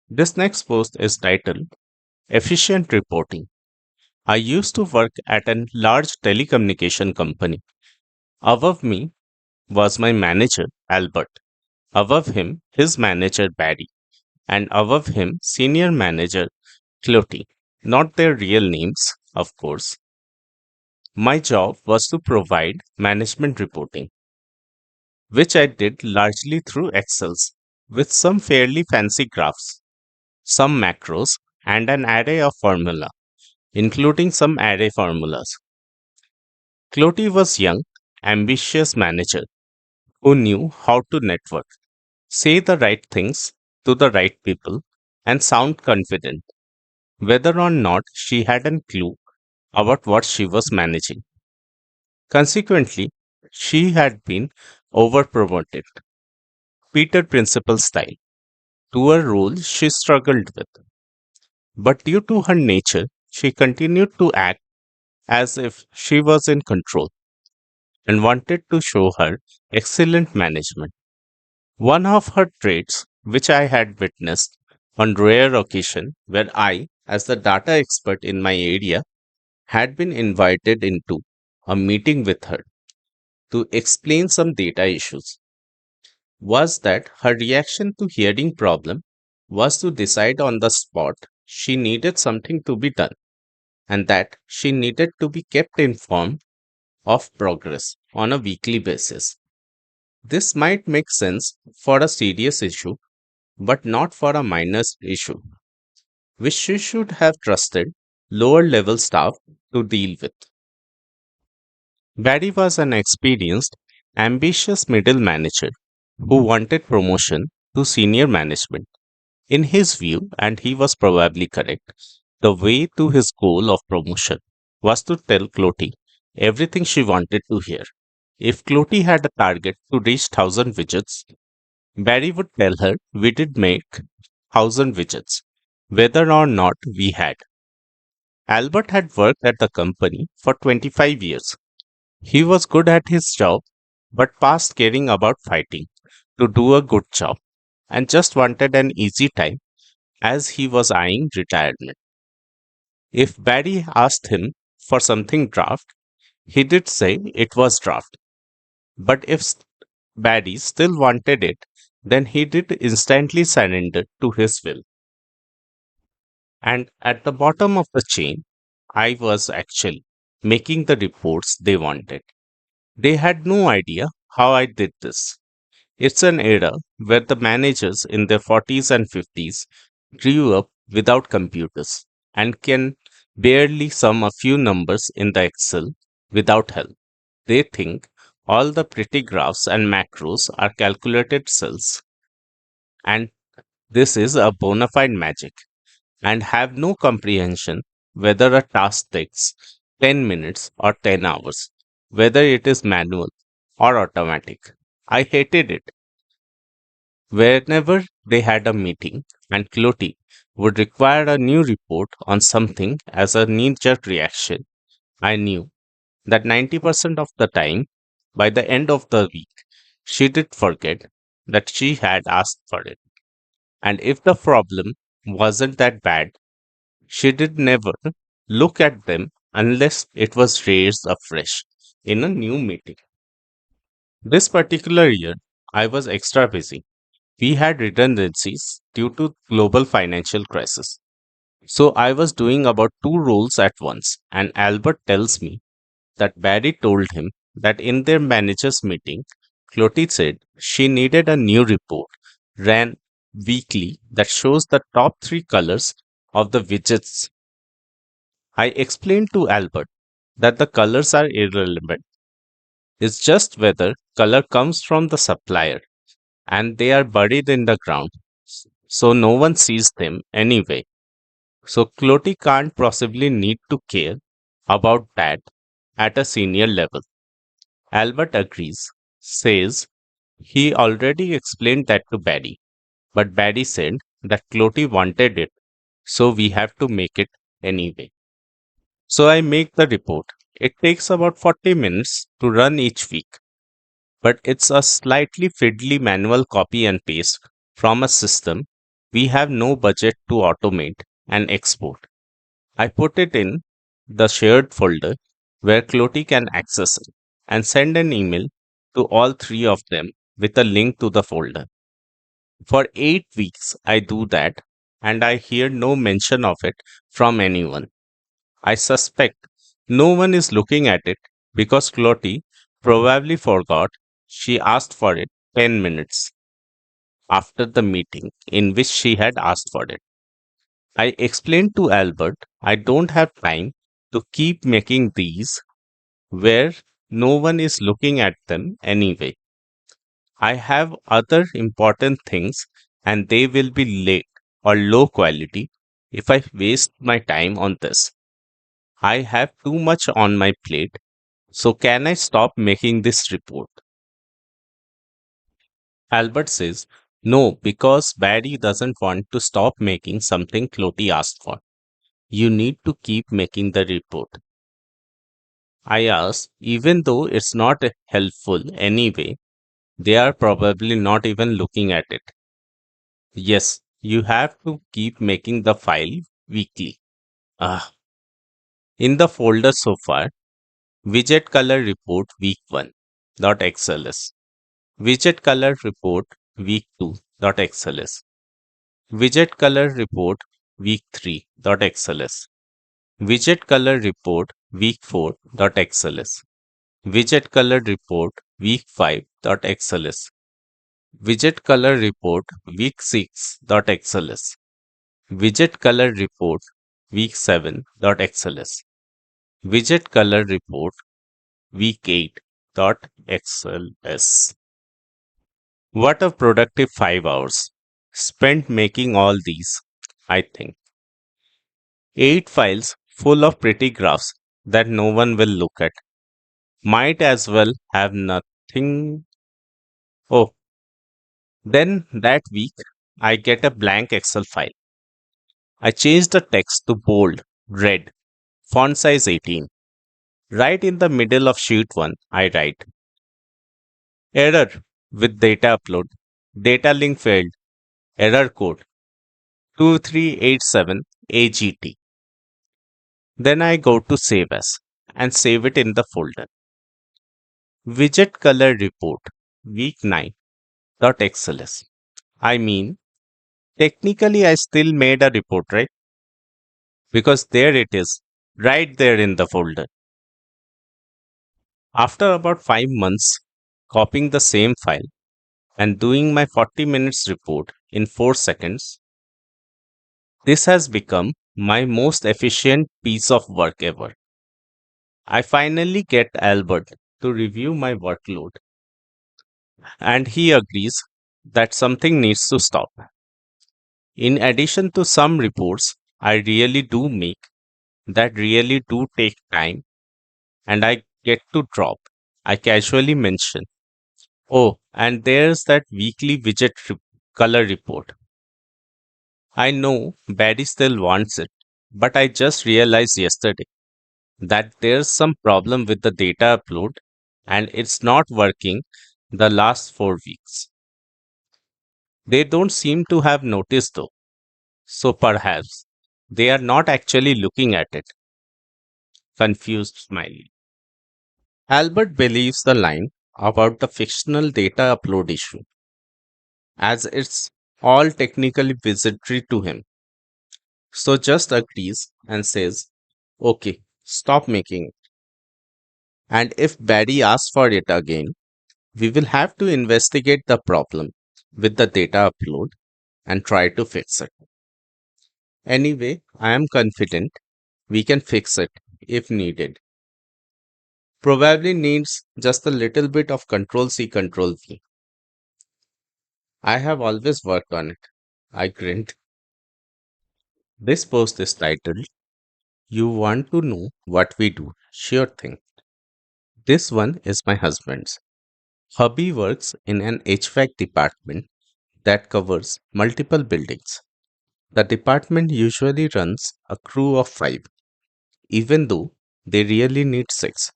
This next post is titled Efficient Reporting. I used to work at a large telecommunication company. Above me was my manager, Albert. Above him, his manager, Barry. And above him, senior manager, Clotty. Not their real names, of course. My job was to provide management reporting, which I did largely through Excels, with some fairly fancy graphs, some macros, and an array of formula, including some array formulas. Clotty was young, ambitious manager who knew how to network, say the right things to the right people, and sound confident, whether or not she had a clue about what she was managing. Consequently, she had been overpromoted, Peter Principal style, to a role she struggled with. But due to her nature, she continued to act as if she was in control and wanted to show her excellent management. One of her traits, which I had witnessed on rare occasion, where I, as the data expert in my area, had been invited into a meeting with her to explain some data issues, was that her reaction to hearing problem was to decide on the spot she needed something to be done and that she needed to be kept informed of progress on a weekly basis. This might make sense for a serious issue, but not for a minor issue, which she should have trusted lower level staff to deal with. Barry was an experienced, ambitious middle manager who wanted promotion to senior management. In his view, and he was probably correct, the way to his goal of promotion was to tell Clotty everything she wanted to hear. If Clotty had a target to reach 1000 widgets, Barry would tell her we did make 1000 widgets, whether or not we had. Albert had worked at the company for 25 years. He was good at his job, but past caring about fighting to do a good job and just wanted an easy time as he was eyeing retirement. If Barry asked him for something draft, he did say it was draft. But if Barry still wanted it, then he did instantly surrender to his will. And at the bottom of the chain, I was actually making the reports they wanted. They had no idea how I did this. It's an era where the managers in their 40s and 50s grew up without computers and can barely sum a few numbers in the Excel without help. They think all the pretty graphs and macros are calculated cells, and this is a bona fide magic, and have no comprehension whether a task takes 10 minutes or 10 hours, whether it is manual or automatic. I hated it. Whenever they had a meeting and Clotty would require a new report on something as a knee jerk reaction, I knew that 90% of the time, by the end of the week, she did forget that she had asked for it. And if the problem wasn't that bad, she did never look at them unless it was raised afresh in a new meeting. This particular year, I was extra busy. We had redundancies due to global financial crisis. So I was doing about two roles at once, and Albert tells me that Barry told him that in their managers meeting, Clotty said she needed a new report ran weekly that shows the top three colors of the widgets. I explained to Albert that the colors are irrelevant. It's just whether color comes from the supplier and they are buried in the ground. So no one sees them anyway. So Clotty can't possibly need to care about that at a senior level. Albert agrees, says he already explained that to Barry, but Barry said that Clotty wanted it, so we have to make it anyway. So I make the report. It takes about 40 minutes to run each week, but it's a slightly fiddly manual copy and paste from a system We have no budget to automate and export. I put it in the shared folder where Cloti can access it and send an email to all three of them with a link to the folder. For 8 weeks, I do that and I hear no mention of it from anyone. I suspect no one is looking at it because Cloti probably forgot she asked for it 10 minutes after the meeting in which she had asked for it. I explained to Albert I don't have time to keep making these where no one is looking at them anyway. I have other important things and they will be late or low quality if I waste my time on this. I have too much on my plate, so can I stop making this report? Albert says, no, because Barry doesn't want to stop making something Cloti asked for. You need to keep making the report. I ask, even though it's not helpful anyway, they are probably not even looking at it. Yes, you have to keep making the file weekly. Ah, in the folder so far, widget color report week 1 .xls, widget color report week 2 .xls, widget color report week 3 .xls, widget color report week 4 .xls, widget color report week 5 .xls, widget color report week 6 .xls, widget color report week 7 .xls, widget color report week 8 .xls. What a productive 5 hours spent making all these, I think. 8 files full of pretty graphs that no one will look at. Might as well have nothing. Oh, then that week I get a blank Excel file. I change the text to bold, red, font size 18. Right in the middle of sheet 1, I write error with data upload, data link failed, error code 2387 AGT. Then I go to save as and save it in the folder. Widget color report week 9.xls. I mean, technically I still made a report, right? Because there it is, right there in the folder. After about 5 months copying the same file and doing my 40 minutes report in 4 seconds, this has become my most efficient piece of work ever. I finally get Albert to review my workload and he agrees that something needs to stop. In addition to some reports I really do make that really do take time and I get to drop, I casually mention, oh, and there's that weekly color report. I know Barry still wants it, but I just realized yesterday that there's some problem with the data upload and it's not working the last 4 weeks. They don't seem to have noticed though, so perhaps they are not actually looking at it. Confused smiley. Albert believes the line about the fictional data upload issue, as it's all technically visitory to him. So just agrees and says, okay, stop making it. And if Barry asks for it again, we will have to investigate the problem with the data upload and try to fix it. Anyway, I am confident we can fix it if needed. Probably needs just a little bit of Control C, Control V. I have always worked on it. I grinned. This post is titled, You Want to Know What We Do? Sure thing. This one is my husband's. Hubby works in an HVAC department that covers multiple buildings. The department usually runs a crew of 5, even though they really need 6.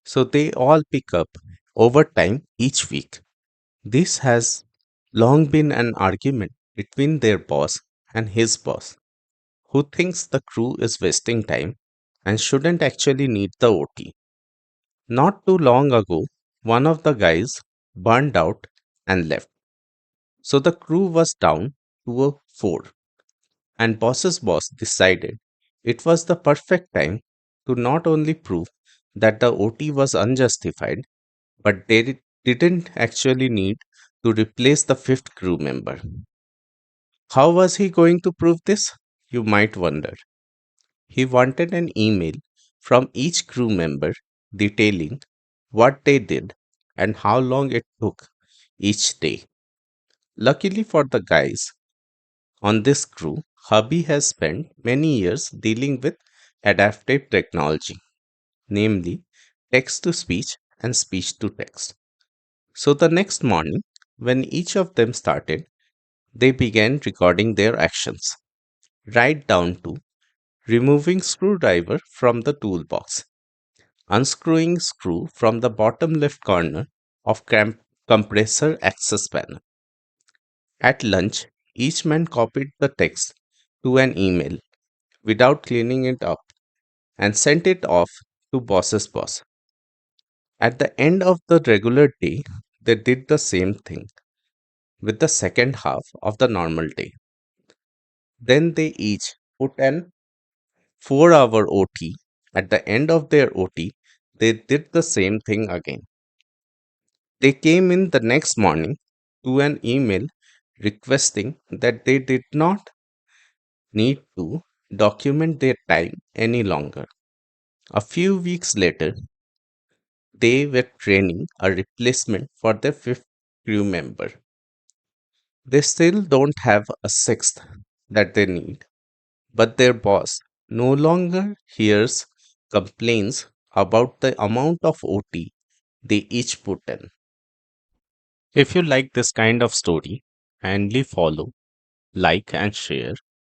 So they all pick up overtime each week. This has long been an argument between their boss and his boss, who thinks the crew is wasting time and shouldn't actually need the OT. Not too long ago, one of the guys burned out and left. So the crew was down to a 4, and boss's boss decided it was the perfect time to not only prove that the OT was unjustified, but they didn't actually need to replace the fifth crew member. How was he going to prove this? You might wonder. He wanted an email from each crew member detailing what they did and how long it took each day. Luckily for the guys on this crew, Hubby has spent many years dealing with adaptive technology, namely text to speech and speech to text. So the next morning, when each of them started, they began recording their actions, right down to removing screwdriver from the toolbox, unscrewing screw from the bottom left corner of compressor access panel. At lunch, each man copied the text to an email without cleaning it up and sent it off to boss's boss. At the end of the regular day, they did the same thing with the second half of the normal day. Then they each put an 4-hour OT. At the end of their OT, they did the same thing again. They came in the next morning to an email requesting that they did not need to document their time any longer. A few weeks later, they were training a replacement for their fifth crew member. They still don't have a sixth that they need, but their boss no longer hears complaints about the amount of OT they each put in. If you like this kind of story, kindly follow, like, and share